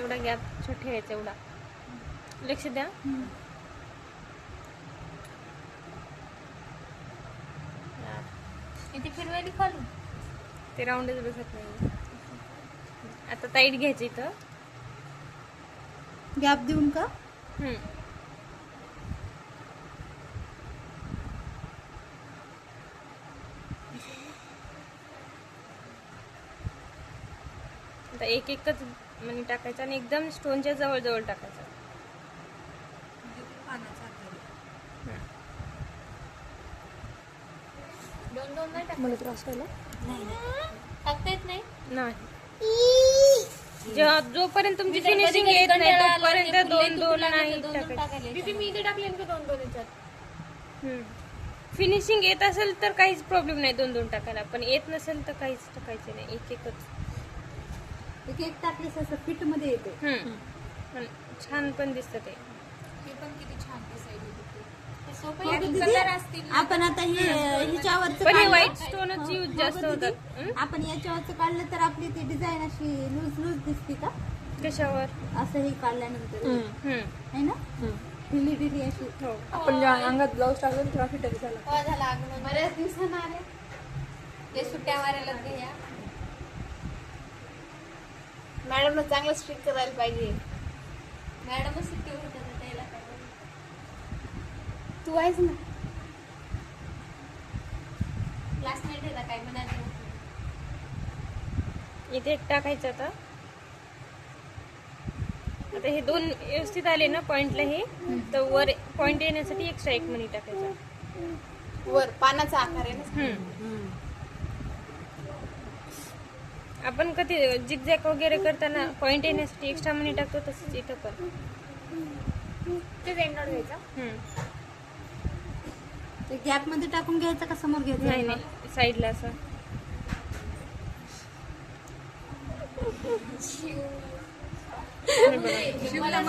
तेवढा गॅप छोटे आहे तेवढा लक्ष द्या. इथे फिरवायला खालून ते राऊंडच बसत नाही. आता टाईट घ्यायची इथं गॅप देऊन का? आता एक एकच मणी टाकायचा आणि एकदम स्टोनच्या जवळ जवळ टाकायचा. दोन दोन नाही मला त्रास व्हायला टाकता येत नाही. जेव्हा जोपर्यंत तुमची फिनिशिंग येत नाही तोपर्यंत दोन दोन नाही टाकायचं. टाकायला मी इथे टाकले का दोन दोन याच्यात. फिनिशिंग येत असेल तर काहीच प्रॉब्लेम नाही दोन दोन टाकायला, पण येत नसेल तर काहीच टाकायचं नाही. एक एकच एक एक टाकलीस असं फिट मध्ये येते. पण छान पण दिसतं ते. हे पण किती छान दिसायला हो दीदी, कलर असतील. आपण आता हे ह्याच्यावरचं पण हे काढलं. व्हाईट स्टोनच यूज हो जास्त गं होतात. दीदी, आपण याच्यावरचं काढलं तर आपली ती डिझाईन अशी लूज लूज दिसते का? कशावर? असं हे काढल्यानंतर है ना, ढिली ढिली अशी. हो. आपण जेव्हा अंगात ब्लाऊज टाकलं तेव्हा फिटच झाला. हो झाला अगं बऱ्याच दिवसांना आले ते सुट्ट्या मारायला घ्या. मॅडम चांगलं स्ट्रिक करायला पाहिजे. मॅडमच सुट्टी होतात त्याला काय तू आहेस ना. क्लासमेट आहे ना काय म्हणायचं. इथे एक टाकायचं. आता आता हे दोन व्यवस्थित आले ना पॉइंटला, हे तर वर पॉइंट येण्यासाठी एक्स्ट्रा एक मणी टाकायचा. वर पानाचा आकार आहे ना. आपण कधी जिगजॅग वगैरे करताना पॉइंट येण्यासाठी एक्स्ट्रा मनी टाकतो, तसंच इथं पण. ते एंडर घ्यायचा. ते गॅप मध्ये टाकून घ्यायचं का समोर घ्यायचं? नाही नाही, साईडला असं. हे बघा.